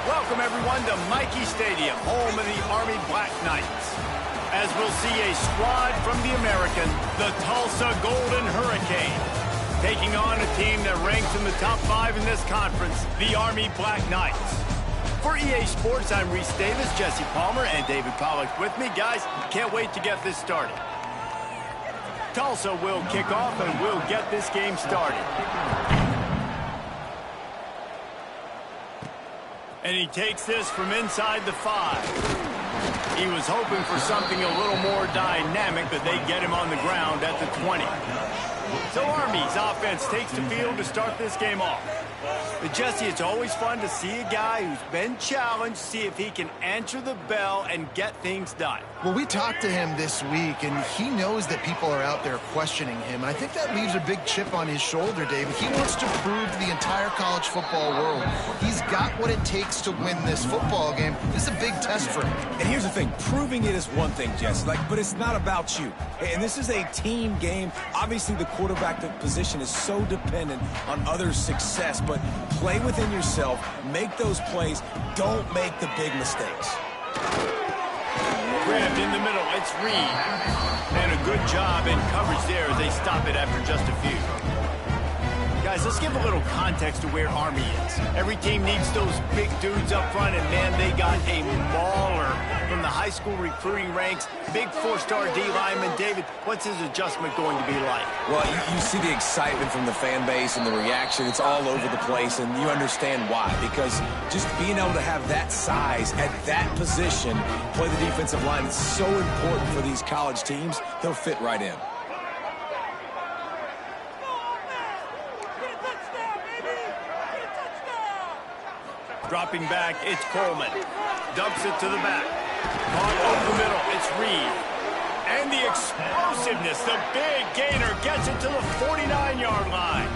Welcome, everyone, to Michie Stadium, home of the Army Black Knights. As we'll see a squad from the American, the Tulsa Golden Hurricane, taking on a team that ranks in the top 5 in this conference, the Army Black Knights. For EA Sports, I'm Reese Davis, Jesse Palmer, and David Pollack with me. Guys, can't wait to get this started. Tulsa will kick off and we'll get this game started. And he takes this from inside the 5. He was hoping for something a little more dynamic, but they get him on the ground at the 20. So Army's offense takes the field to start this game off. But Jesse, it's always fun to see a guy who's been challenged, see if he can answer the bell and get things done. Well, we talked to him this week, and he knows that people are out there questioning him. And I think that leaves a big chip on his shoulder, David. He wants to prove to the entire college football world he's got what it takes to win this football game. This is a big test for him. And here's the thing. Proving it is one thing, Jesse, but it's not about you. And this is a team game. Obviously, the quarterback position is so dependent on others' success, but play within yourself, make those plays, don't make the big mistakes. Grabbed in the middle, it's Reed. And a good job in coverage there as they stop it after just a few. Guys, let's give a little context to where Army is. Every team needs those big dudes up front, and man, they got a mauler from the high school recruiting ranks. Big 4-star D lineman. David, what's his adjustment going to be like? Well, you see the excitement from the fan base and the reaction. It's all over the place, and you understand why. Because just being able to have that size at that position, play the defensive line, it's so important for these college teams. He'll fit right in. Dropping back, it's Coleman. Dumps it to the back. Caught over the middle, it's Reed. And the explosiveness, the big gainer gets it to the 49-yard line.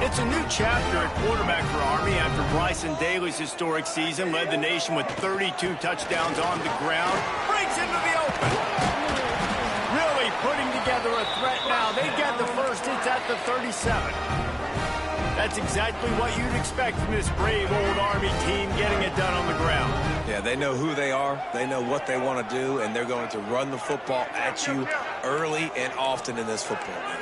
It's a new chapter at quarterback for Army after Bryson Daly's historic season led the nation with 32 touchdowns on the ground. Breaks into the open. Really putting together a threat now. They get the first. It's at the 37. That's exactly what you'd expect from this brave old Army team getting it done on the ground. Yeah, they know who they are, they know what they want to do, and they're going to run the football at you early and often in this football game.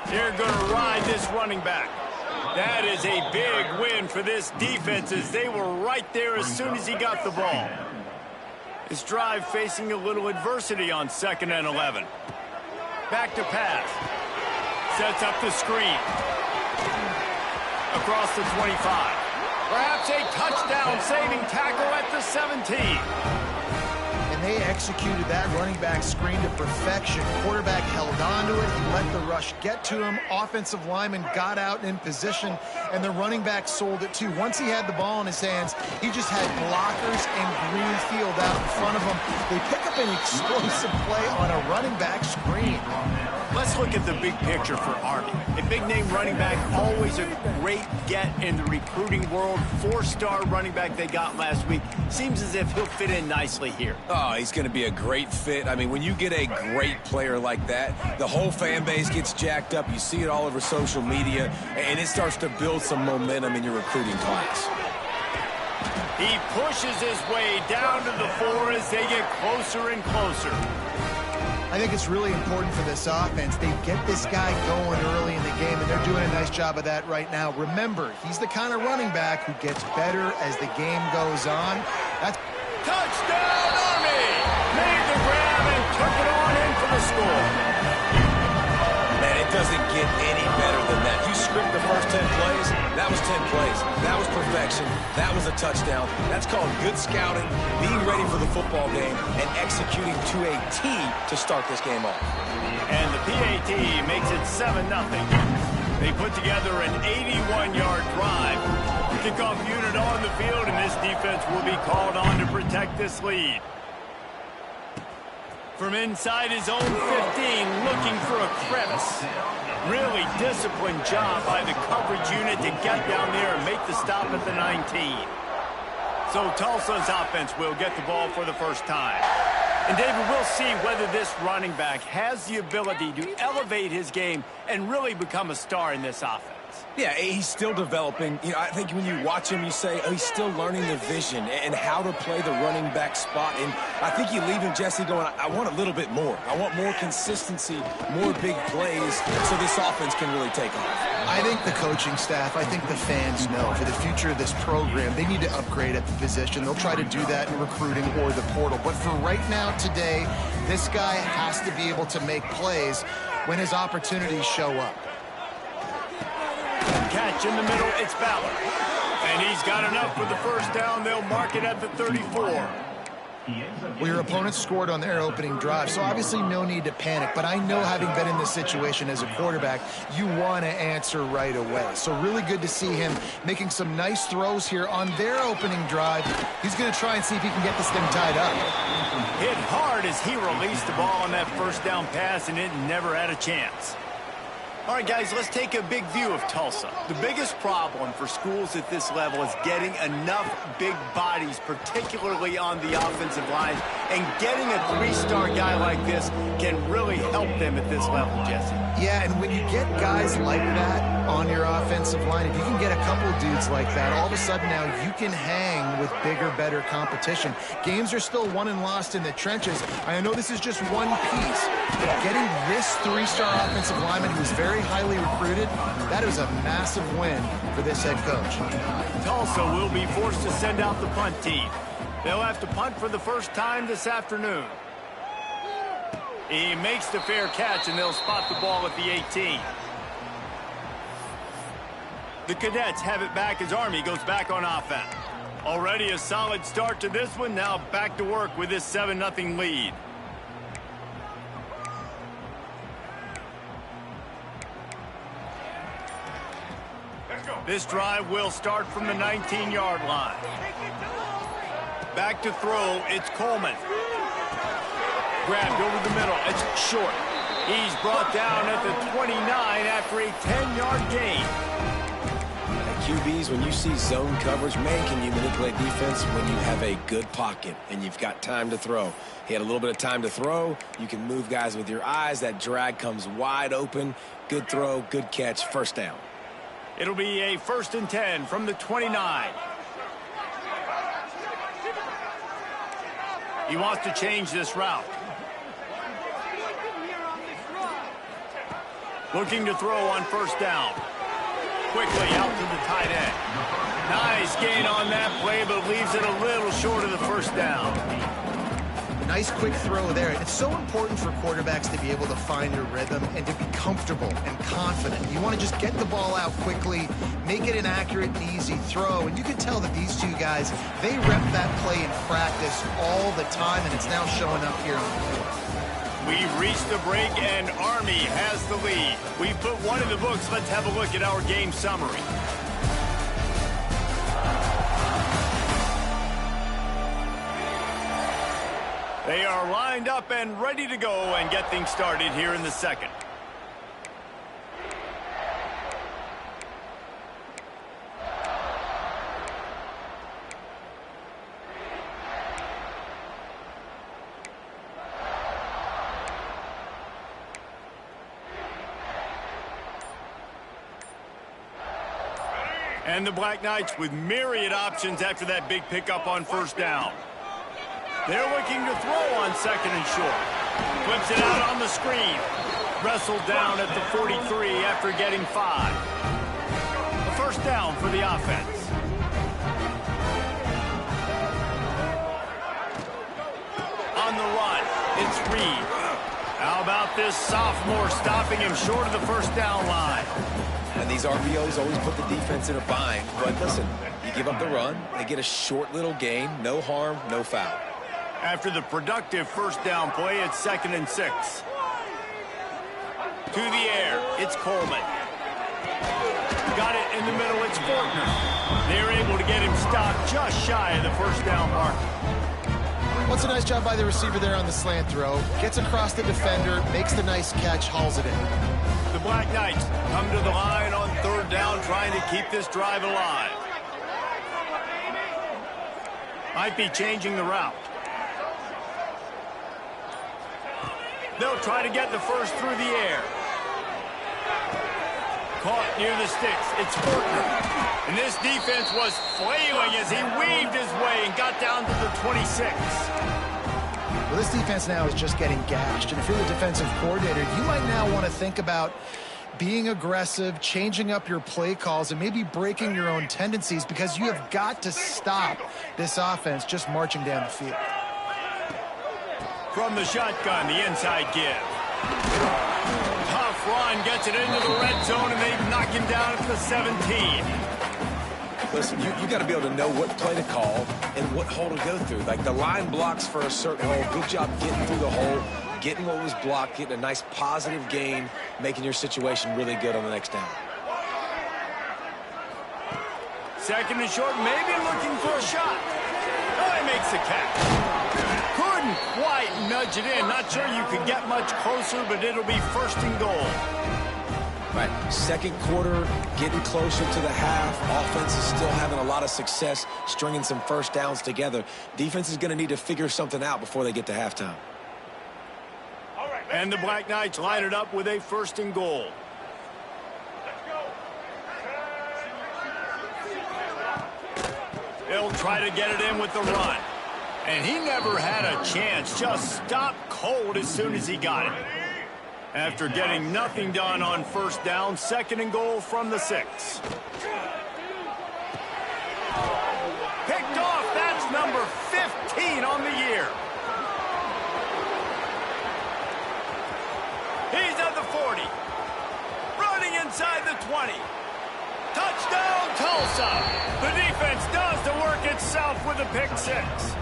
They're going to ride this running back. That is a big win for this defense as they were right there as soon as he got the ball. His drive facing a little adversity on 2nd and 11. Back to pass. Sets up the screen. Across the 25. Perhaps a touchdown-saving tackle at the 17. And they executed that running back screen to perfection. Quarterback held on to it. He let the rush get to him. Offensive lineman got out in position, and the running back sold it too. Once he had the ball in his hands, he just had blockers and green field out in front of him. They pick up an explosive play on a running back screen. Let's look at the big picture for Army. A big-name running back, always a great get in the recruiting world. 4-star running back they got last week. Seems as if he'll fit in nicely here. Oh, he's going to be a great fit. I mean, when you get a great player like that, the whole fan base gets jacked up. You see it all over social media, and it starts to build some momentum in your recruiting class. He pushes his way down to the 4 as they get closer and closer. I think it's really important for this offense. They get this guy going early in the game, and they're doing a nice job of that right now. Remember, he's the kind of running back who gets better as the game goes on. That's touchdown, Army! Made the grab and took it on in for the score. Man, it doesn't get any better than that. You script the first 10 plays, that was 10 plays. That was perfection. That was a touchdown. That's called good scouting, being ready for the football game, and executing to a T to start this game off. And the PAT makes it 7-0. They put together an 81-yard drive. Kickoff unit on the field, and this defense will be called on to protect this lead. From inside his own 15, looking for a crevice. Really disciplined job by the coverage unit to get down there and make the stop at the 19. So Tulsa's offense will get the ball for the first time. And David, we'll see whether this running back has the ability to elevate his game and really become a star in this offense. Yeah, he's still developing. You know, I think when you watch him, you say, oh, he's still learning the vision and how to play the running back spot. And I think you leave him, Jesse, going, I want a little bit more. I want more consistency, more big plays so this offense can really take off. I think the coaching staff, I think the fans know for the future of this program, they need to upgrade at the position. They'll try to do that in recruiting or the portal. But for right now, today, this guy has to be able to make plays when his opportunities show up. Catch in the middle, it's Ballard. And he's got enough for the first down. They'll mark it at the 34. Well, your opponent scored on their opening drive, so obviously no need to panic. But I know, having been in this situation as a quarterback, you want to answer right away. So really good to see him making some nice throws here on their opening drive. He's going to try and see if he can get this thing tied up. Hit hard as he released the ball on that first down pass, and it never had a chance. All right, guys, let's take a big view of Tulsa. The biggest problem for schools at this level is getting enough big bodies, particularly on the offensive line, and getting a three-star guy like this can really help them at this level, Jesse. Yeah, and when you get guys like that on your offensive line, if you can get a couple dudes like that, all of a sudden now you can hang with bigger, better competition. Games are still won and lost in the trenches. I know this is just one piece, but getting this three-star offensive lineman who's very highly recruited, that is a massive win for this head coach. Tulsa will be forced to send out the punt team. They'll have to punt for the first time this afternoon. He makes the fair catch, and they'll spot the ball at the 18. The Cadets have it back as Army goes back on offense. Already a solid start to this one. Now back to work with this 7-0 lead. This drive will start from the 19-yard line. Back to throw, it's Coleman. Grabbed over the middle, it's short. He's brought down at the 29 after a 10-yard gain. QBs, when you see zone coverage, man, can you manipulate defense when you have a good pocket and you've got time to throw. He had a little bit of time to throw. You can move guys with your eyes. That drag comes wide open. Good throw, good catch, first down. It'll be a 1st and 10 from the 29. He wants to change this route. Looking to throw on first down. Quickly out to the tight end. Nice gain on that play, but leaves it a little short of the first down. Nice quick throw there. It's so important for quarterbacks to be able to find a rhythm and to be comfortable and confident. You want to just get the ball out quickly, make it an accurate and easy throw. And you can tell that these two guys, they rep that play in practice all the time, and it's now showing up here on the field. We've reached the break, and Army has the lead. We've put one in the books. Let's have a look at our game summary. They are lined up and ready to go and get things started here in the second. And the Black Knights with myriad options after that big pickup on first down. They're looking to throw on second and short. Flips it out on the screen. Wrestled down at the 43 after getting 5. A first down for the offense. On the run, it's Reed. How about this sophomore stopping him short of the first down line? And these RPOs always put the defense in a bind. But listen, you give up the run, they get a short little gain, no harm, no foul. After the productive first down play, it's 2nd and 6. To the air, it's Coleman. Got it in the middle, it's Fortner. They're able to get him stopped just shy of the first down mark. Well, it's a nice job by the receiver there on the slant throw. Gets across the defender, makes the nice catch, hauls it in. The Black Knights come to the line on third down, trying to keep this drive alive. Might be changing the route. They'll try to get the first through the air. Caught near the sticks. It's Fortner. And this defense was flailing as he weaved his way and got down to the 26. Well, this defense now is just getting gashed. And if you're the defensive coordinator, you might now want to think about being aggressive, changing up your play calls, and maybe breaking your own tendencies, because you have got to stop this offense just marching down the field. From the shotgun, the inside give. Tough run, gets it into the red zone, and they knock him down at the 17. Listen, you got to be able to know what play to call and what hole to go through. Like, the line blocks for a certain hole. Good job getting through the hole, getting what was blocked, getting a nice positive gain, making your situation really good on the next down. Second and short, maybe looking for a shot. Oh, he makes the catch. Couldn't quite nudge it in. Not sure you could get much closer, but it'll be first and goal. Right, second quarter, getting closer to the half. Offense is still having a lot of success stringing some first downs together. Defense is going to need to figure something out before they get to halftime. And the Black Knights line it up with a first and goal. They'll try to get it in with the run. And he never had a chance. Just stopped cold as soon as he got it. After getting nothing done on first down, second and goal from the 6. Picked off. That's number 15 on the year. He's at the 40. Running inside the 20. Touchdown, Tulsa. The defense does the work itself with a pick 6.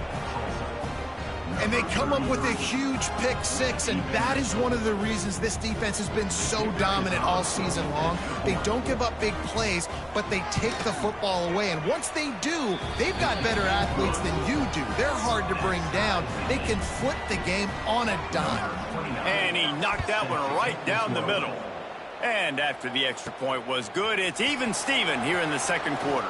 And they come up with a huge pick 6, and that is one of the reasons this defense has been so dominant all season long. They don't give up big plays, but they take the football away. And once they do, they've got better athletes than you do. They're hard to bring down. They can flip the game on a dime. And he knocked that one right down the middle. And after the extra point was good, it's even Steven here in the second quarter.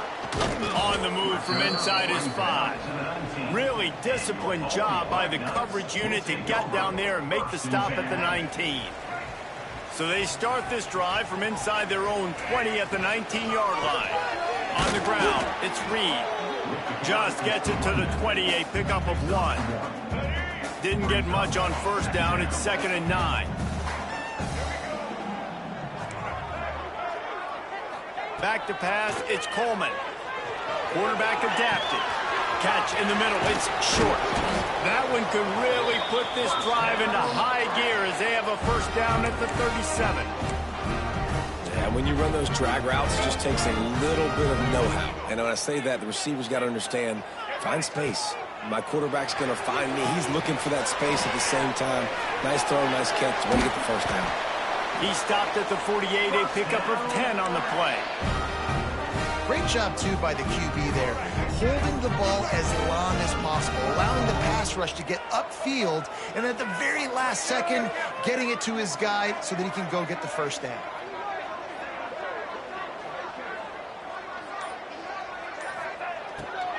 On the move from inside his 5. Really disciplined job by the coverage unit to get down there and make the stop at the 19. So they start this drive from inside their own 20 at the 19-yard line. On the ground, it's Reed. Just gets it to the 20, a pickup of 1. Didn't get much on first down. It's 2nd and 9. Back to pass, it's Coleman. Quarterback adapted. Catch in the middle, it's short. That one could really put this drive into high gear as they have a first down at the 37. Yeah, when you run those drag routes, it just takes a little bit of know-how. And when I say that, the receiver's got to understand, find space. My quarterback's going to find me. He's looking for that space at the same time. Nice throw, nice catch. Want to get the first down. He stopped at the 48, a pickup of 10 on the play. Great job, too, by the QB there, holding the ball as long as possible, allowing the pass rush to get upfield, and at the very last second, getting it to his guy so that he can go get the first down.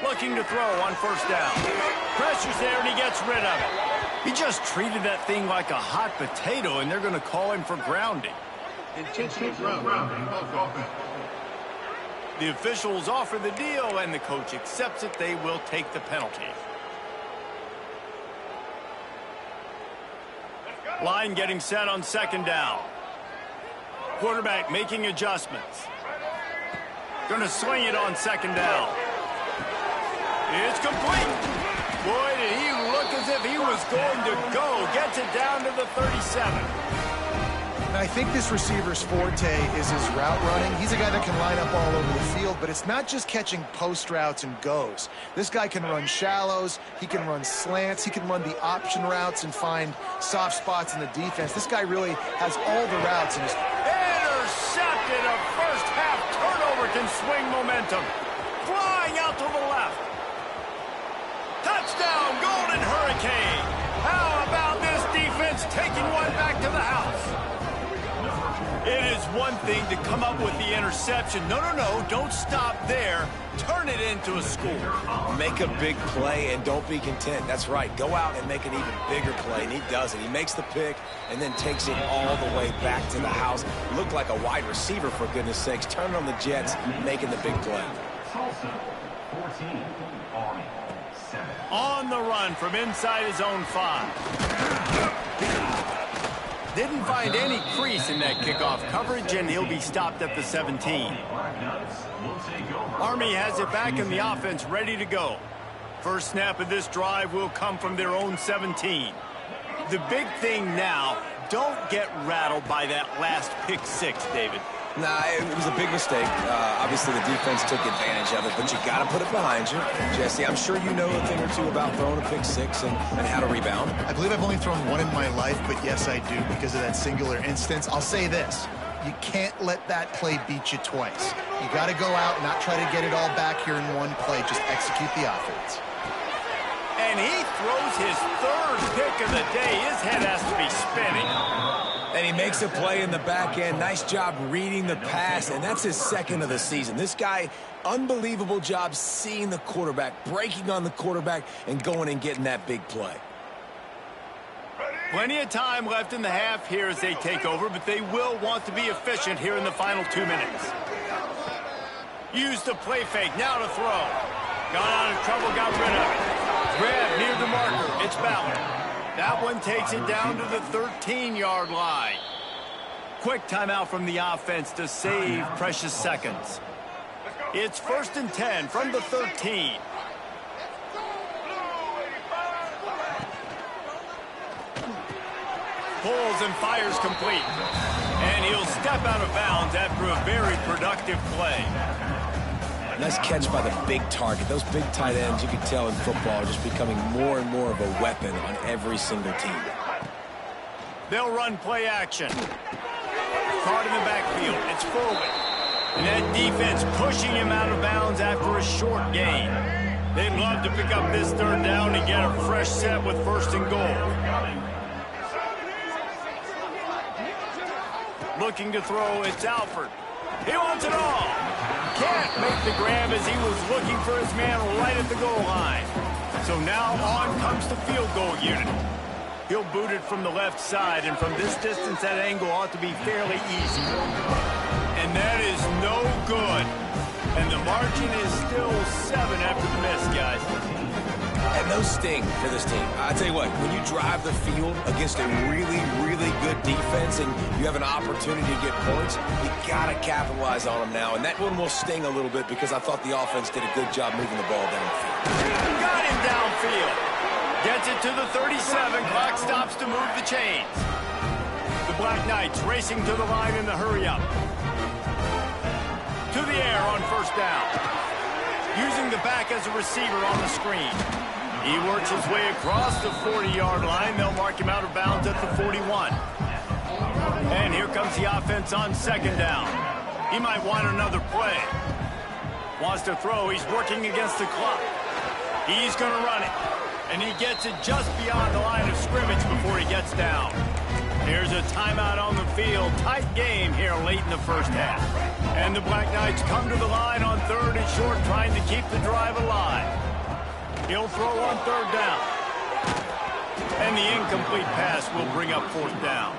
Looking to throw on first down. Pressure's there, and he gets rid of it. He just treated that thing like a hot potato, and they're going to call him for grounding. Intentional grounding. The officials offer the deal, and the coach accepts it. They will take the penalty. Line getting set on second down. Quarterback making adjustments. Going to swing it on second down. It's complete. Boy, did he look as if he was going to go. Gets it down to the 37. And I think this receiver's forte is his route running. He's a guy that can line up all over the field, but it's not just catching post routes and goes. This guy can run shallows. He can run slants. He can run the option routes and find soft spots in the defense. This guy really has all the routes in his... Intercepted. A first half turnover can swing momentum. Flying out to the left. Touchdown, Golden Hurricane. How about this defense taking one back to the house? It is one thing to come up with the interception. No, don't stop there. Turn it into a score. Make a big play and don't be content. That's right. Go out and make an even bigger play, and he does it. He makes the pick and then takes it all the way back to the house. Looked like a wide receiver, for goodness sakes. Turning on the Jets, making the big play. On the run from inside his own 5. Didn't find any crease in that kickoff coverage, and he'll be stopped at the 17. Army has it back in the offense, ready to go. First snap of this drive will come from their own 17. The big thing now, don't get rattled by that last pick 6, David. Nah, it was a big mistake. Obviously, the defense took advantage of it, but you got to put it behind you. Jesse, I'm sure you know a thing or two about throwing a pick 6 and how to rebound. I believe I've only thrown one in my life, but yes, I do because of that singular instance. I'll say this. You can't let that play beat you twice. You got to go out and not try to get it all back here in one play. Just execute the offense. And he throws his 3rd pick of the day. His head has to be spinning. And he makes a play in the back end. Nice job reading the pass, and that's his 2nd of the season. This guy, unbelievable job seeing the quarterback, breaking on the quarterback, and going and getting that big play. Plenty of time left in the half here as they take over, but they will want to be efficient here in the final 2 minutes. Use the play fake, now to throw. Got out of trouble, got rid of it. Grab near the marker, it's Ballard. That one takes it down to the 13-yard line. Quick timeout from the offense to save precious seconds. It's 1st and 10 from the 13. Pulls and fires complete. And he'll step out of bounds after a very productive play. Nice catch by the big target. Those big tight ends, you can tell in football, are just becoming more and more of a weapon on every single team. They'll run play action. Caught in the backfield. It's forward. And that defense pushing him out of bounds after a short gain. They'd love to pick up this 3rd down and get a fresh set with 1st and goal. Looking to throw, it's Alford. He wants it all. Can't make the grab as he was looking for his man right at the goal line. So now on comes the field goal unit. He'll boot it from the left side, and from this distance, that angle ought to be fairly easy. And that is no good. And the margin is still 7 after the miss, guys. And no sting for this team. I tell you what, when you drive the field against a really, really good defense and you have an opportunity to get points, you got to capitalize on them now. And that one will sting a little bit because I thought the offense did a good job moving the ball downfield. Got him downfield. Gets it to the 37. Clock stops to move the chains. The Black Knights racing to the line in the hurry-up. To the air on 1st down. Using the back as a receiver on the screen. He works his way across the 40-yard line. They'll mark him out of bounds at the 41. And here comes the offense on 2nd down. He might want another play. Wants to throw. He's working against the clock. He's going to run it. And he gets it just beyond the line of scrimmage before he gets down. Here's a timeout on the field. Tight game here late in the 1st half. And the Black Knights come to the line on 3rd and short, trying to keep the drive alive. He'll throw on 3rd down. And the incomplete pass will bring up 4th down.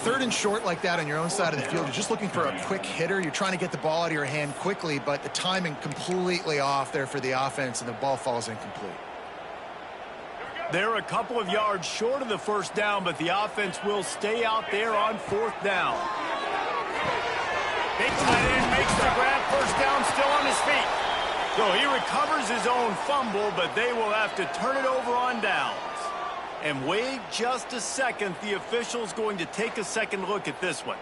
3rd and short like that on your own side of the field, you're just looking for a quick hitter. You're trying to get the ball out of your hand quickly, but the timing completely off there for the offense, and the ball falls incomplete. They're a couple of yards short of the 1st down, but the offense will stay out there on 4th down. Big tight end makes the grab. 1st down, still on his feet. So he recovers his own fumble, but they will have to turn it over on downs. And wait just a second. The official's going to take a second look at this one.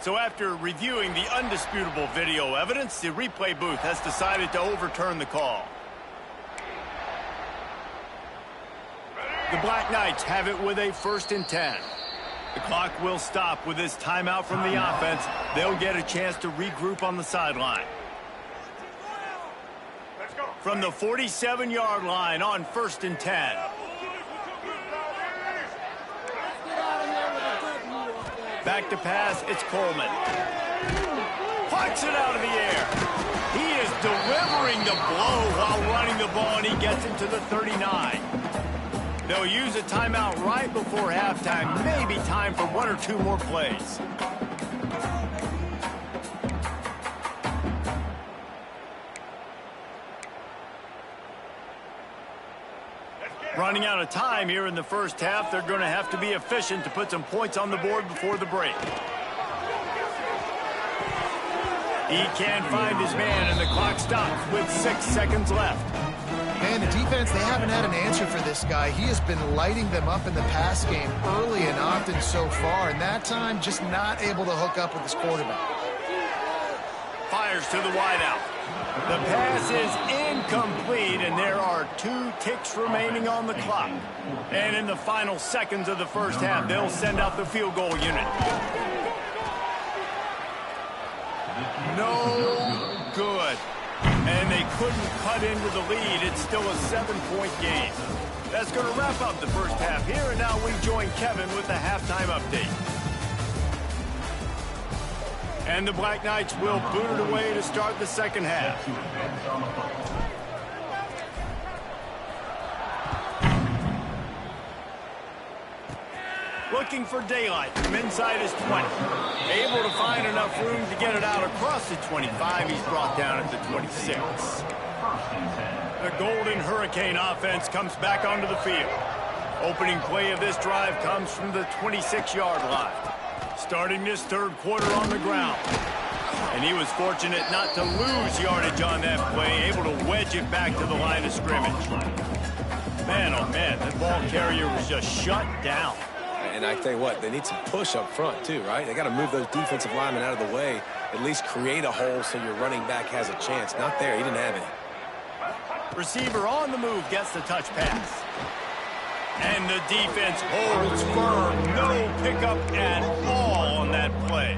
So after reviewing the undisputable video evidence, the replay booth has decided to overturn the call. The Black Knights have it with a 1st and 10. The clock will stop with this timeout from the offense. They'll get a chance to regroup on the sideline. From the 47-yard line on 1st and 10. Back to pass, it's Coleman. Pucks it out of the air. He is delivering the blow while running the ball, and he gets into the 39. They'll use a timeout right before halftime. Maybe time for 1 or 2 more plays. Running out of time here in the first half. They're going to have to be efficient to put some points on the board before the break. He can't find his man, and the clock stops with 6 seconds left. Man, the defense, they haven't had an answer for this guy. He has been lighting them up in the pass game early and often so far, and that time just not able to hook up with his quarterback. Fires to the wideout. The pass is incomplete, and there are 2 ticks remaining on the clock. And in the final seconds of the first half, they'll send out the field goal unit. No good. And they couldn't cut into the lead. It's still a 7-point game. That's going to wrap up the first half here, and now we join Kevin with the halftime update. And the Black Knights will boot it away to start the second half. Looking for daylight from inside his 20. Able to find enough room to get it out across the 25. He's brought down at the 26. The Golden Hurricane offense comes back onto the field. Opening play of this drive comes from the 26-yard line. Starting this third quarter on the ground. And he was fortunate not to lose yardage on that play, able to wedge it back to the line of scrimmage. Man, oh man, that ball carrier was just shut down. And I tell you what, they need some push up front too, right? They got to move those defensive linemen out of the way, at least create a hole so your running back has a chance. Not there, he didn't have any. Receiver on the move gets the touch pass. And the defense holds firm. No pickup at all on that play.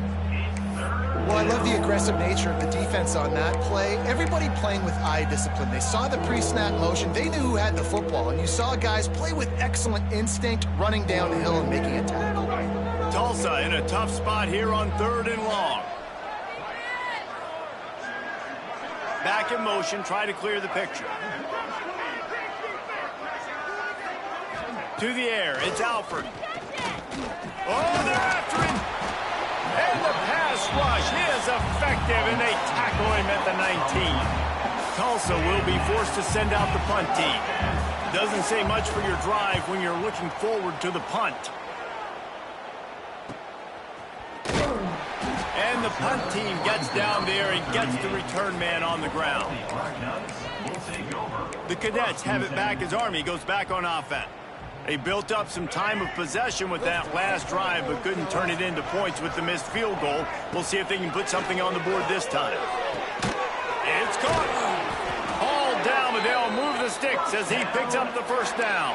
Well, I love the aggressive nature of the defense on that play. Everybody playing with eye discipline. They saw the pre-snap motion. They knew who had the football. And you saw guys play with excellent instinct, running downhill and making a tackle. Tulsa in a tough spot here on 3rd and long. Back in motion, try to clear the picture. To the air, it's Alford. Oh, they're after him. And the pass rush is effective, and they tackle him at the 19. Tulsa will be forced to send out the punt team. Doesn't say much for your drive when you're looking forward to the punt. And the punt team gets down there and gets the return man on the ground. The Cadets have it back as Army goes back on offense. They built up some time of possession with that last drive, but couldn't turn it into points with the missed field goal. We'll see if they can put something on the board this time. It's caught. Hauled down, but they'll move the sticks as he picks up the first down.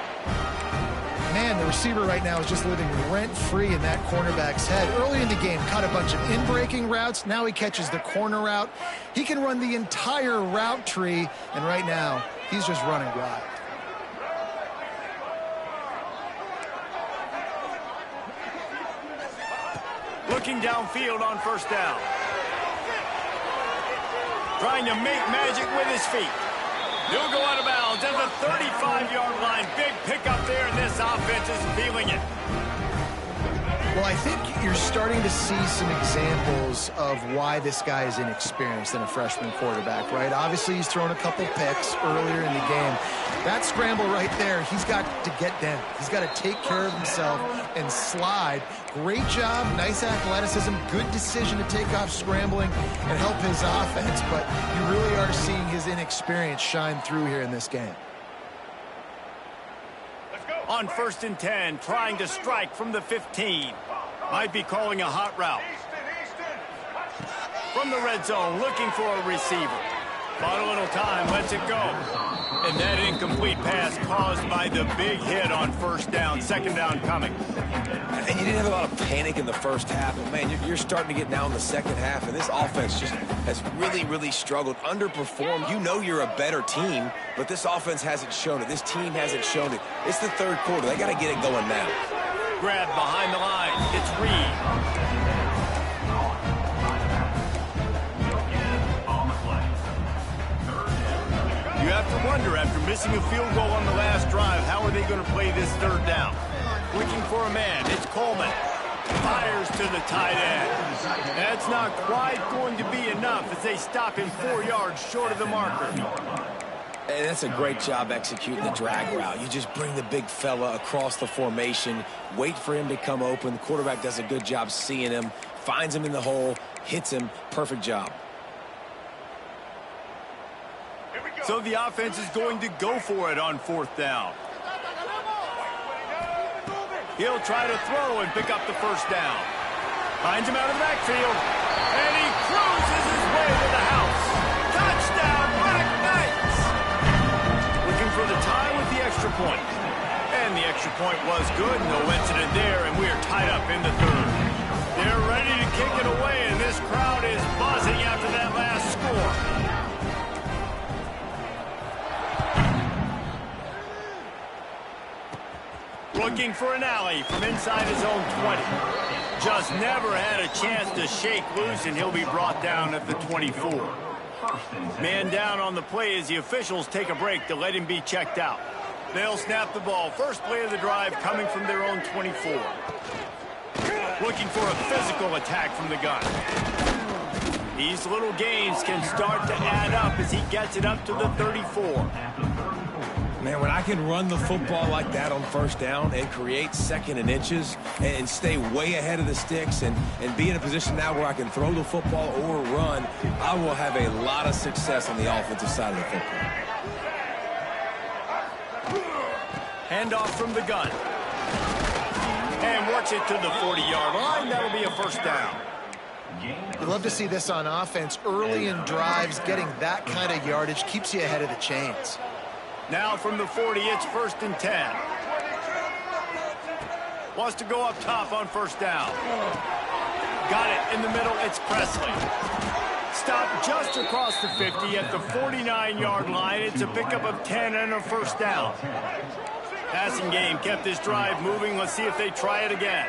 Man, the receiver right now is just living rent-free in that cornerback's head. Early in the game, caught a bunch of in-breaking routes. Now he catches the corner route. He can run the entire route tree, and right now, he's just running wild. Looking downfield on first down. Trying to make magic with his feet. He'll go out of bounds at the 35-yard line. Big pickup there, and this offense is feeling it. Well, I think you're starting to see some examples of why this guy is inexperienced in a freshman quarterback, right? Obviously, he's thrown a couple picks earlier in the game. That scramble right there, he's got to get down. He's got to take care of himself and slide. Great job, nice athleticism, good decision to take off scrambling and help his offense, but you really are seeing his inexperience shine through here in this game. On 1st and 10, trying to strike from the 15. Might be calling a hot route. From the red zone, looking for a receiver. Bought a little time, lets it go. And that incomplete pass caused by the big hit on first down, second down coming. And you didn't have a lot of panic in the first half, but man, you're starting to get now in the second half, and this offense just has really, really struggled, underperformed. You know you're a better team, but this offense hasn't shown it. This team hasn't shown it. It's the third quarter. They got to get it going now. Grab behind the line. It's Reed. You have to wonder, after missing a field goal on the last drive, how are they going to play this third down? Looking for a man. It's Coleman. Fires to the tight end. That's not quite going to be enough as they stop him 4 yards short of the marker. And that's a great job executing the drag route. You just bring the big fella across the formation, wait for him to come open. The quarterback does a good job seeing him, finds him in the hole, hits him. Perfect job. So the offense is going to go for it on fourth down. He'll try to throw and pick up the first down. Finds him out of the backfield. And he cruises his way to the house. Touchdown, Black Knights! Looking for the tie with the extra point. And the extra point was good. No incident there, and we are tied up in the third. They're ready to kick it away, and this crowd is buzzing after that last score. Looking for an alley from inside his own 20. Just never had a chance to shake loose, and he'll be brought down at the 24. Man down on the play as the officials take a break to let him be checked out. They'll snap the ball. First play of the drive coming from their own 24. Looking for a physical attack from the gun. These little gains can start to add up as he gets it up to the 34. Man, when I can run the football like that on first down and create second and inches and stay way ahead of the sticks and be in a position now where I can throw the football or run, I will have a lot of success on the offensive side of the football. Handoff from the gun. And works it to the 40-yard line. That'll be a first down. You love to see this on offense. Early in drives, getting that kind of yardage keeps you ahead of the chains. Now from the 40, it's 1st and 10. Wants to go up top on first down. Got it in the middle, it's Presley. Stopped just across the 50 at the 49-yard line. It's a pickup of 10 and a first down. Passing game kept this drive moving. Let's see if they try it again.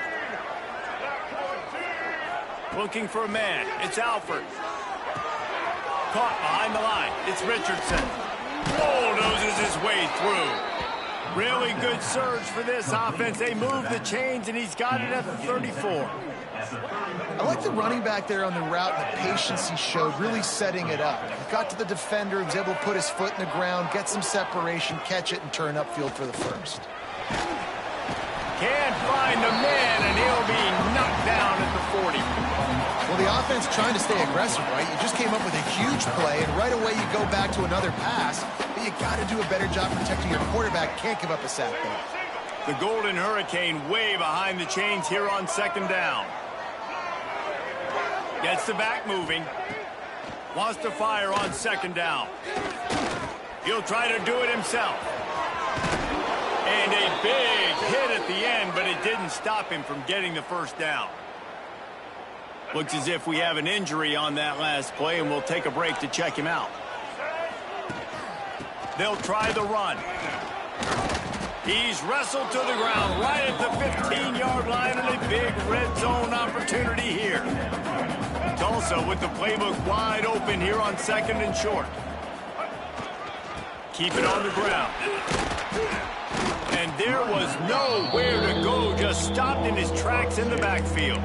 Looking for a man. It's Alford. Caught behind the line. It's Richardson. Bulldozes his way through. Really good surge for this offense. They move the chains, and he's got it at the 34. I like the running back there on the route and the patience he showed, really setting it up. He got to the defender, he was able to put his foot in the ground, get some separation, catch it, and turn upfield for the first. Can't find the man, and he'll be knocked down at the 40. Well, the offense trying to stay aggressive, right? You just came up with a huge play, and right away you go back to another pass, but you got to do a better job protecting your quarterback. Can't give up a sack there. The Golden Hurricane way behind the chains here on second down. Gets the back moving. Wants to fire on second down. He'll try to do it himself. And a big hit at the end, but it didn't stop him from getting the first down. Looks as if we have an injury on that last play, and we'll take a break to check him out. They'll try the run. He's wrestled to the ground right at the 15-yard line, and a big red zone opportunity here. Tulsa with the playbook wide open here on second and short. Keep it on the ground. And there was nowhere to go, just stopped in his tracks in the backfield.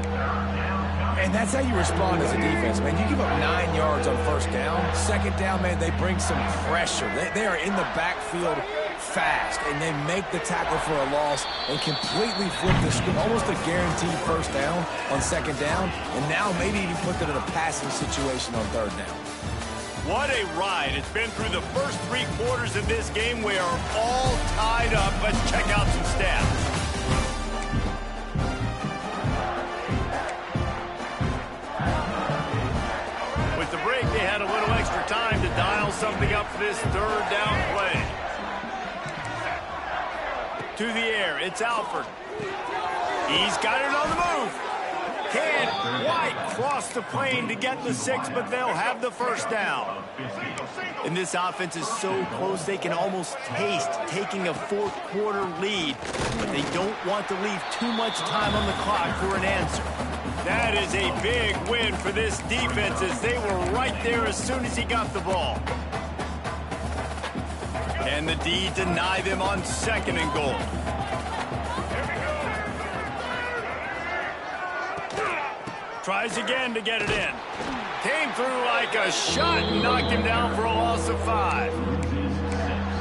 And that's how you respond as a defense, man. You give up 9 yards on first down. Second down, man, they bring some pressure. They are in the backfield fast, and they make the tackle for a loss and completely flip the script. Almost a guaranteed first down on second down, and now maybe even put them in a passing situation on third down. What a ride. It's been through the first 3 quarters of this game. We are all tied up. Let's check out some stats. they had a little extra time to dial something up for this third down play. To the air, it's Alford. He's got it on the move. Can White cross the plane to get the 6, but they'll have the first down. And this offense is so close they can almost taste taking a fourth-quarter lead, but they don't want to leave too much time on the clock for an answer. That is a big win for this defense as they were right there as soon as he got the ball. And the D deny them on 2nd and goal. Tries again to get it in. Came through like a shot and knocked him down for a loss of 5.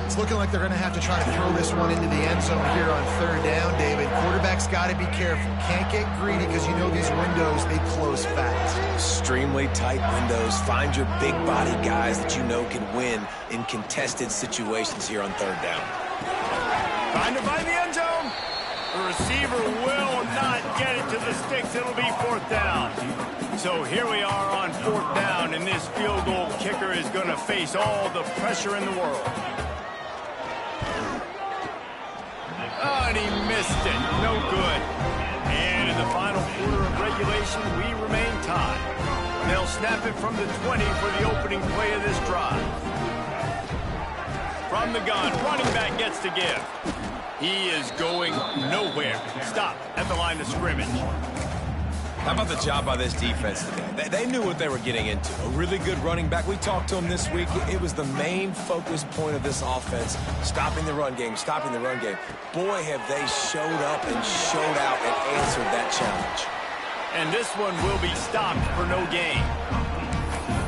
It's looking like they're going to have to try to throw this one into the end zone here on 3rd down, David. Quarterback's got to be careful. Can't get greedy because you know these windows, they close fast. Extremely tight windows. Find your big body guys that you know can win in contested situations here on 3rd down. Trying to find the end zone. The receiver will not get it to the sticks. It'll be 4th down. So here we are on 4th down, and this field goal kicker is going to face all the pressure in the world. Oh, and he missed it. No good. And in the final quarter of regulation, we remain tied. They'll snap it from the 20 for the opening play of this drive. From the gun, running back gets to give. He is going nowhere. Stop at the line of scrimmage. How about the job by this defense today? They knew what they were getting into. A really good running back. We talked to him this week. It was the main focus point of this offense, stopping the run game, stopping the run game. Boy, have they showed up and showed out and answered that challenge. And this one will be stopped for no gain.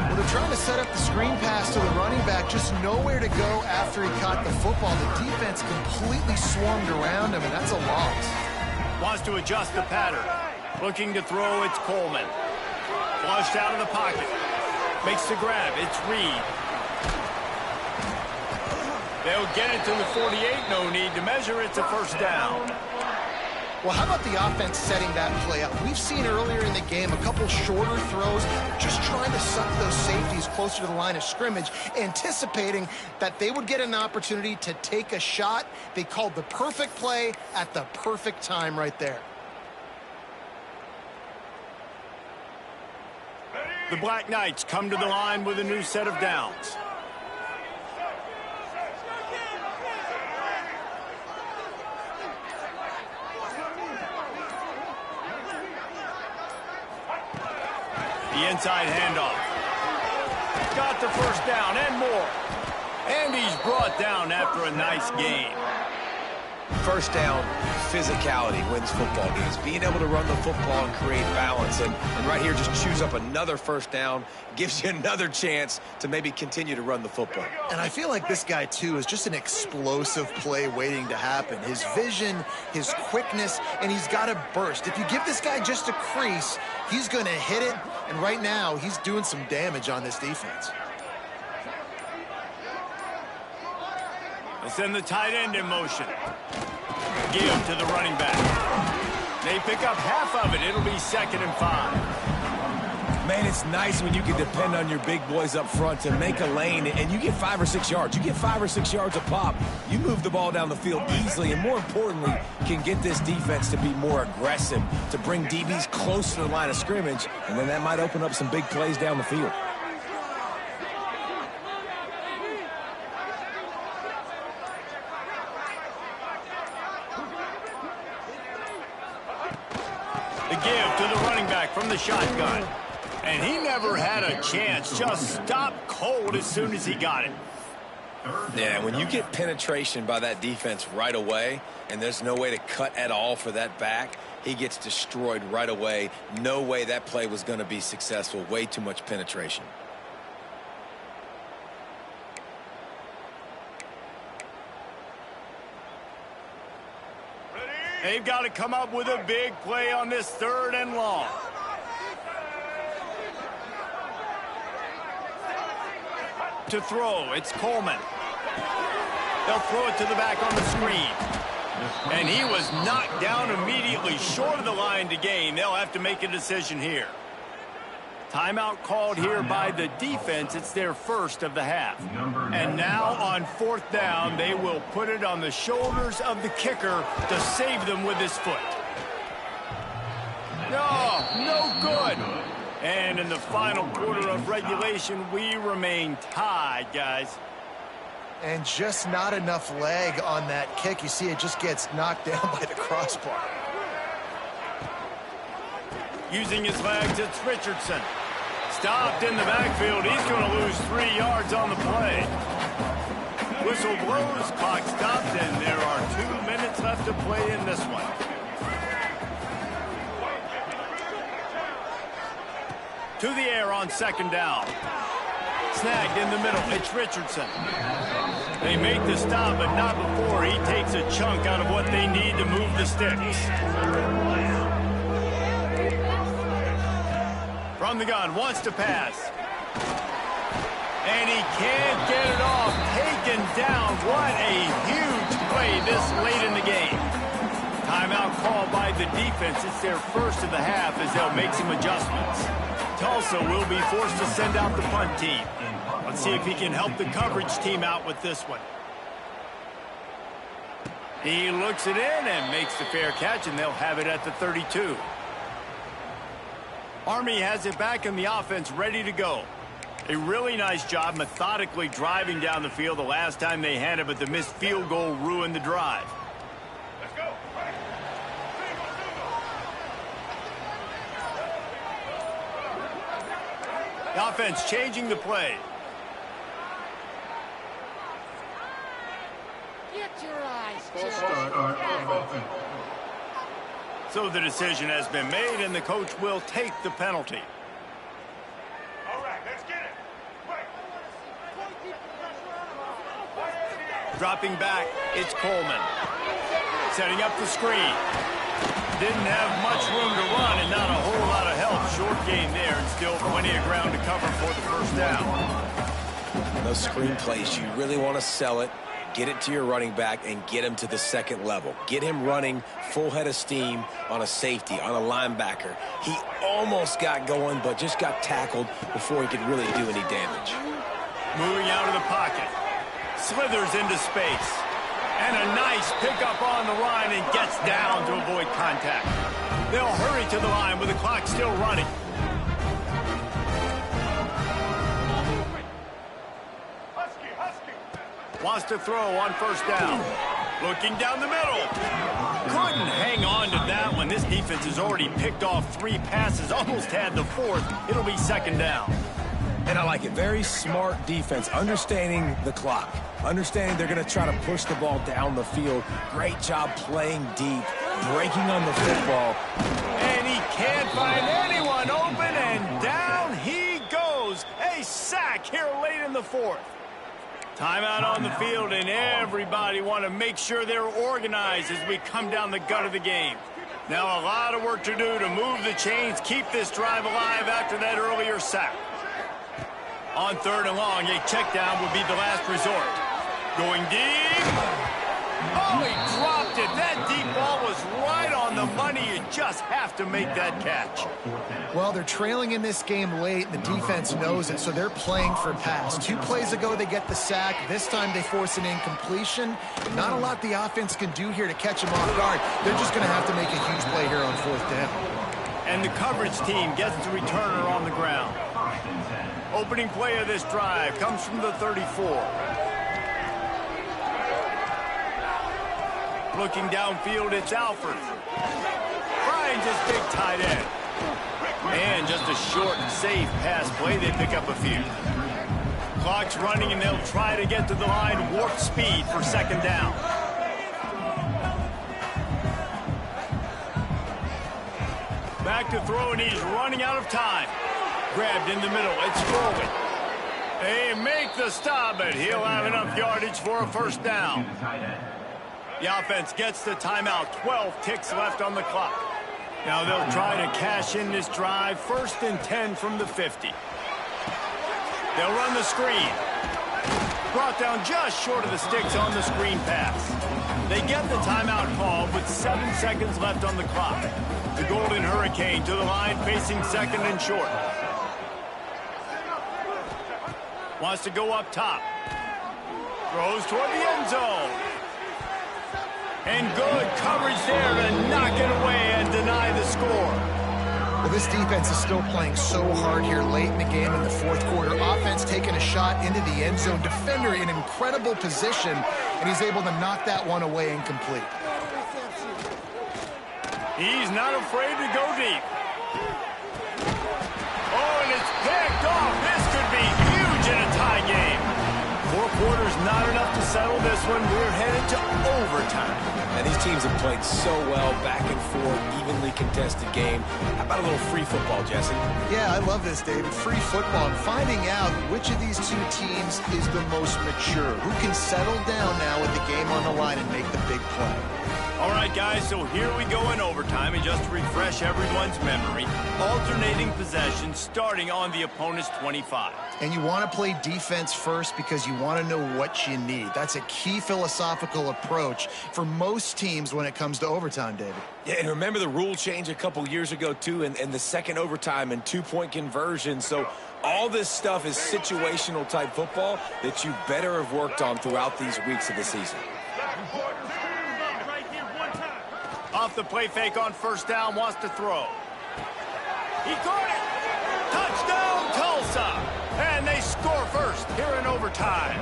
Well, they're trying to set up the screen pass to the running back, just nowhere to go after he caught the football. The defense completely swarmed around him, and that's a loss. Wants to adjust the pattern. Looking to throw, it's Coleman. Flushed out of the pocket. Makes the grab, it's Reed. They'll get it to the 48, no need to measure, it's a 1st down. Well, how about the offense setting that play up? We've seen earlier in the game a couple shorter throws, just trying to suck those safeties closer to the line of scrimmage, anticipating that they would get an opportunity to take a shot. They called the perfect play at the perfect time right there. The Black Knights come to the line with a new set of downs. The inside handoff. Got the 1st down and more. And he's brought down after a nice gain. 1st down, physicality wins football games. Being able to run the football and create balance. And right here, just choose up another 1st down. Gives you another chance to maybe continue to run the football. And I feel like this guy, too, is just an explosive play waiting to happen. His vision, his quickness, and he's got to burst. If you give this guy just a crease, he's going to hit it. And right now, he's doing some damage on this defense. They send the tight end in motion. Give to the running back. They pick up half of it. It'll be 2nd and 5. Man, it's nice when you can depend on your big boys up front to make a lane, and you get 5 or 6 yards. You get 5 or 6 yards a pop. You move the ball down the field easily, and more importantly, can get this defense to be more aggressive, to bring DBs close to the line of scrimmage, and then that might open up some big plays down the field. The give to the running back from the shotgun. And he never had a chance. Just stopped cold as soon as he got it. Yeah, when you get penetration by that defense right away, and there's no way to cut at all for that back, he gets destroyed right away. No way that play was going to be successful. Way too much penetration. They've got to come up with a big play on this 3rd and long. To throw, it's Coleman. They'll throw it to the back on the screen. And he was knocked down immediately short of the line to gain. They'll have to make a decision here. Timeout called here by the defense. It's their first of the half. And now on fourth down, they will put it on the shoulders of the kicker to save them with his foot. No good. And in the final quarter of regulation, we remain tied, guys. And just not enough leg on that kick. You see it just gets knocked down by the crossbar. Using his legs, it's Richardson. Stopped in the backfield. He's going to lose 3 yards on the play. Whistle blows, clock stopped, and there are 2 minutes left to play in this one. To the air on second down. Snagged in the middle. It's Richardson. They make the stop, but not before he takes a chunk out of what they need to move the sticks. From the gun, wants to pass. And he can't get it off. Taken down. What a huge play this late in the game. Timeout called by the defense. It's their first of the half as they'll make some adjustments. Tulsa will be forced to send out the punt team. Let's see if he can help the coverage team out with this one. He looks it in and makes the fair catch, and they'll have it at the 32. Army has it back in the offense, ready to go. A really nice job methodically driving down the field the last time they had it, but the missed field goal ruined the drive. Let's go. The offense changing the play. Get your eyes False checked. start on offense. So the decision has been made, and the coach will take the penalty. All right, let's get it. Quick. Dropping back, it's Coleman. Setting up the screen. Didn't have much room to run and not a whole lot of help. Short game there and still plenty of ground to cover for the first down. Those screen plays, you really want to sell it. Get it to your running back and get him to the second level. Get him running full head of steam on a safety, on a linebacker. He almost got going, but just got tackled before he could really do any damage. Moving out of the pocket. Slithers into space. And a nice pickup on the line and gets down to avoid contact. They'll hurry to the line with the clock still running. Wants to throw on first down. Looking down the middle. Couldn't hang on to that one. This defense has already picked off 3 passes, almost had the 4th. It'll be second down. And I like it. Very smart defense, understanding the clock, understanding they're going to try to push the ball down the field. Great job playing deep, breaking on the football. And he can't find anyone open, and down he goes. A sack here late in the 4th. Timeout on the field, and everybody want to make sure they're organized as we come down the gut of the game. Now a lot of work to do to move the chains, keep this drive alive after that earlier sack. On third and long, a check down would be the last resort. Going deep. Oh, he dropped it. That deep ball was right on the money. You just have to make that catch. Well, they're trailing in this game late. The defense knows it, so they're playing for pass. 2 plays ago, they get the sack. This time, they force an incompletion. Not a lot the offense can do here to catch them off guard. They're just going to have to make a huge play here on fourth down. And the coverage team gets the returner on the ground. Opening play of this drive comes from the 34. Looking downfield, it's Alford. Finds his big tight end. And just a short and safe pass play. They pick up a few. Clock's running, and they'll try to get to the line warp speed for second down. Back to throw, and he's running out of time. Grabbed in the middle. It's Foley. They make the stop, but he'll have enough yardage for a first down. The offense gets the timeout. 12 ticks left on the clock. Now they'll try to cash in this drive. 1st and 10 from the 50. They'll run the screen. Brought down just short of the sticks on the screen pass. They get the timeout called with 7 seconds left on the clock. The Golden Hurricane to the line, facing second and short. Wants to go up top. Throws toward the end zone. And good coverage there to knock it away and deny the score. Well, this defense is still playing so hard here late in the game in the fourth quarter. Offense taking a shot into the end zone. Defender in incredible position, and he's able to knock that one away incomplete. He's not afraid to go deep. Oh, and it's picked off. This could be huge in a tie game. 4 quarters not enough to settle this one. We're headed to overtime. And these teams have played so well, back and forth, evenly contested game. How about a little free football, Jesse? Yeah, I love this, David. Free football. And finding out which of these two teams is the most mature. Who can settle down now with the game on the line and make the big play. All right, guys, so here we go in overtime. And just to refresh everyone's memory, alternating possession starting on the opponent's 25. And you want to play defense first because you want to know what you need. That's a key philosophical approach for most teams when it comes to overtime, David. Yeah, and remember the rule change a couple years ago, too, and the second overtime and 2-point conversion. So all this stuff is situational type football that you better have worked on throughout these weeks of the season. Off the play fake on first down, wants to throw. He caught it. Touchdown, Tulsa. And they score first here in overtime.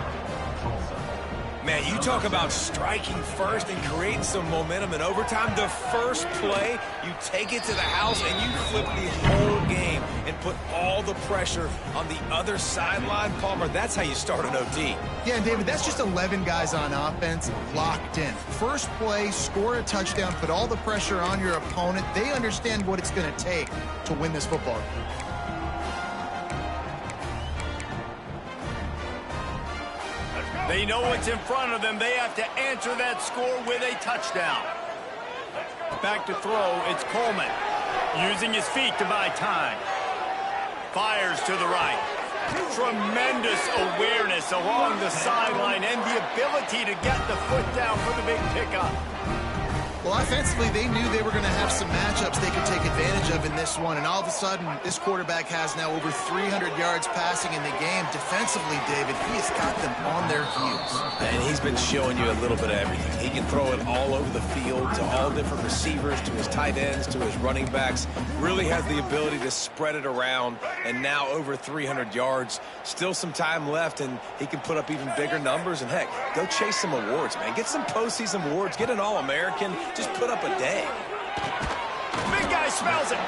Man, you talk about striking first and creating some momentum in overtime. The first play, you take it to the house and you flip the whole game and put all the pressure on the other sideline. Palmer, that's how you start an OT. Yeah, and David, that's just 11 guys on offense locked in. First play, score a touchdown, put all the pressure on your opponent. They understand what it's going to take to win this football game. They know what's in front of them. They have to answer that score with a touchdown. Back to throw, it's Coleman. Using his feet to buy time. Fires to the right. Tremendous awareness along the sideline and the ability to get the foot down for the big pickup. Well, offensively, they knew they were going to have some matchups they could take advantage of in this one, and all of a sudden, this quarterback has now over 300 yards passing in the game. Defensively, David, he has got them on their heels. And he's been showing you a little bit of everything. He can throw it all over the field to all different receivers, to his tight ends, to his running backs. Really has the ability to spread it around, and now over 300 yards. Still some time left, and he can put up even bigger numbers. And, heck, go chase some awards, man. Get some postseason awards. Get an All-American. Just put up a day. Big guy smells it.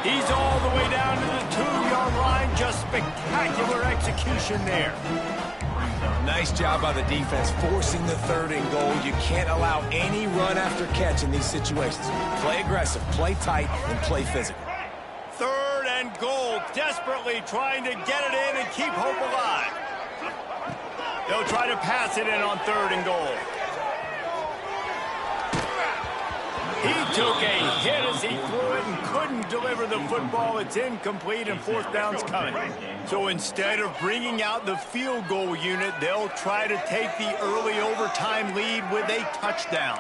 He's all the way down to the 2-yard line. Just spectacular execution there. Nice job by the defense forcing the 3rd and goal. You can't allow any run after catch in these situations. Play aggressive, play tight, and play physical. 3rd and goal. Desperately trying to get it in and keep hope alive. They'll try to pass it in on 3rd and goal. He took a hit as he threw it and couldn't deliver the football. It's incomplete and 4th down's coming. So instead of bringing out the field goal unit, they'll try to take the early overtime lead with a touchdown.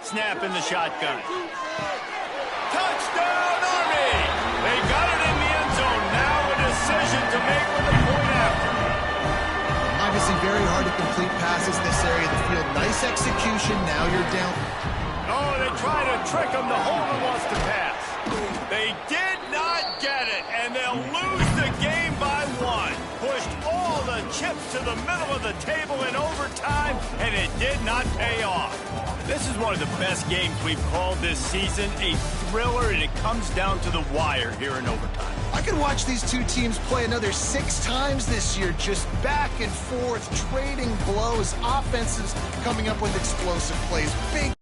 Snap in the shotgun. Touchdown, Army! They got it in the end zone. Now a decision to make with a point after. Obviously, very hard to complete passes this area of the field. Nice execution. Now you're down. Oh, they try to trick him. The holder wants to pass. They did not get it, and they'll lose the game by 1. Pushed all the chips to the middle of the table in overtime, and it did not pay off. This is one of the best games we've called this season. A thriller, and it comes down to the wire here in overtime. I could watch these two teams play another 6 times this year, just back and forth, trading blows, offenses coming up with explosive plays. Big